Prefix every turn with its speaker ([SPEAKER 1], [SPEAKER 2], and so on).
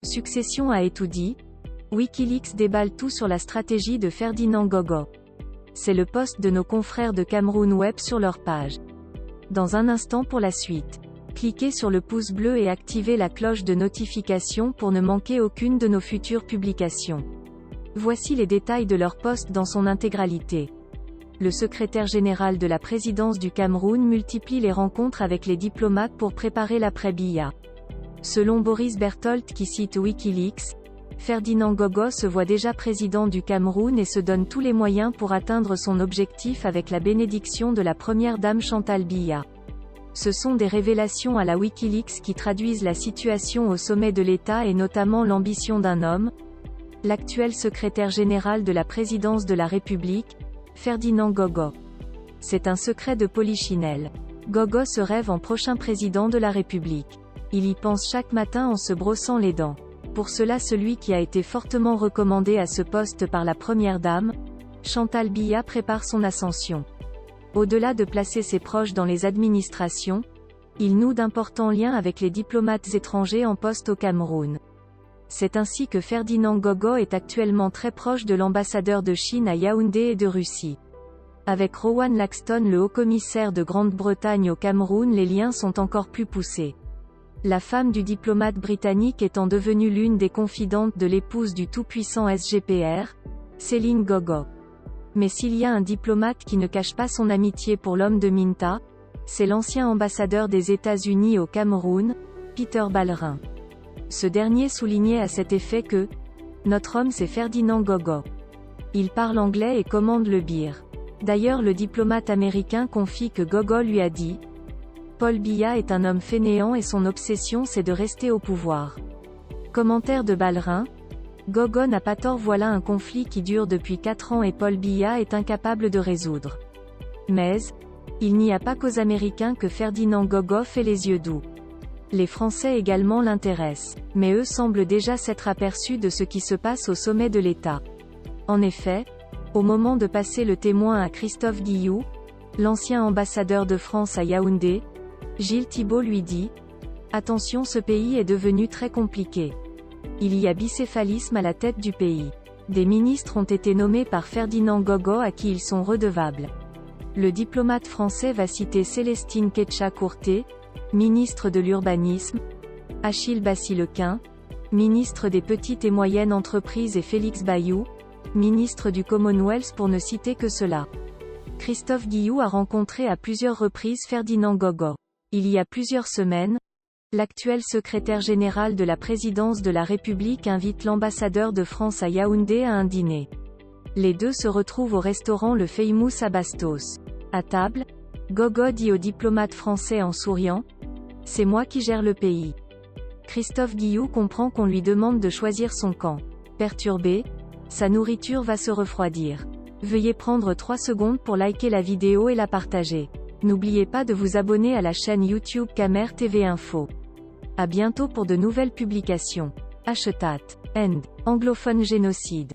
[SPEAKER 1] Succession a tout dit. Wikileaks déballe tout sur la stratégie de Ferdinand Gogo. C'est le post de nos confrères de Cameroun Web sur leur page. Dans un instant pour la suite. Cliquez sur le pouce bleu et activez la cloche de notification pour ne manquer aucune de nos futures publications. Voici les détails de leur post dans son intégralité. Le secrétaire général de la présidence du Cameroun multiplie les rencontres avec les diplomates pour préparer l'après-Biya. Selon Boris Berthold qui cite Wikileaks, Ferdinand Gogo se voit déjà président du Cameroun et se donne tous les moyens pour atteindre son objectif avec la bénédiction de la première dame Chantal Biya. Ce sont des révélations à la Wikileaks qui traduisent la situation au sommet de l'État et notamment l'ambition d'un homme, l'actuel secrétaire général de la présidence de la République, Ferdinand Gogo. C'est un secret de Polichinelle. Gogo se rêve en prochain président de la République. Il y pense chaque matin en se brossant les dents. Pour cela celui qui a été fortement recommandé à ce poste par la première dame, Chantal Biya prépare son ascension. Au-delà de placer ses proches dans les administrations, il noue d'importants liens avec les diplomates étrangers en poste au Cameroun. C'est ainsi que Ferdinand Gogo est actuellement très proche de l'ambassadeur de Chine à Yaoundé et de Russie. Avec Rowan Laxton, le haut-commissaire de Grande-Bretagne au Cameroun, les liens sont encore plus poussés. La femme du diplomate britannique étant devenue l'une des confidentes de l'épouse du tout-puissant SGPR, Céline Gogo. Mais s'il y a un diplomate qui ne cache pas son amitié pour l'homme de Minta, c'est l'ancien ambassadeur des États-Unis au Cameroun, Peter Ballerin. Ce dernier soulignait à cet effet que « Notre homme c'est Ferdinand Gogo. Il parle anglais et commande le beer ». D'ailleurs le diplomate américain confie que Gogo lui a dit « Paul Biya est un homme fainéant et son obsession c'est de rester au pouvoir ». Commentaire de Ballerin. Gogo n'a pas tort, voilà un conflit qui dure depuis 4 ans et Paul Biya est incapable de résoudre. Mais, il n'y a pas qu'aux Américains que Ferdinand Gogo fait les yeux doux. Les Français également l'intéressent, mais eux semblent déjà s'être aperçus de ce qui se passe au sommet de l'État. En effet, au moment de passer le témoin à Christophe Guilloux, l'ancien ambassadeur de France à Yaoundé, Gilles Thibault lui dit « Attention, ce pays est devenu très compliqué. Il y a bicéphalisme à la tête du pays. Des ministres ont été nommés par Ferdinand Gogo à qui ils sont redevables. » Le diplomate français va citer Célestine Ketcha-Courtet, ministre de l'Urbanisme, Achille Bassi-Lequin, ministre des Petites et Moyennes Entreprises et Félix Bayou, ministre du Commonwealth pour ne citer que cela. Christophe Guilloux a rencontré à plusieurs reprises Ferdinand Gogo. Il y a plusieurs semaines, l'actuel secrétaire général de la présidence de la République invite l'ambassadeur de France à Yaoundé à un dîner. Les deux se retrouvent au restaurant Le Famous à Bastos. À table, Gogo dit au diplomate français en souriant « C'est moi qui gère le pays ». Christophe Guilloux comprend qu'on lui demande de choisir son camp. Perturbé, sa nourriture va se refroidir. Veuillez prendre 3 secondes pour liker la vidéo et la partager. N'oubliez pas de vous abonner à la chaîne YouTube Camer TV Info. À bientôt pour de nouvelles publications. #end. Anglophone génocide.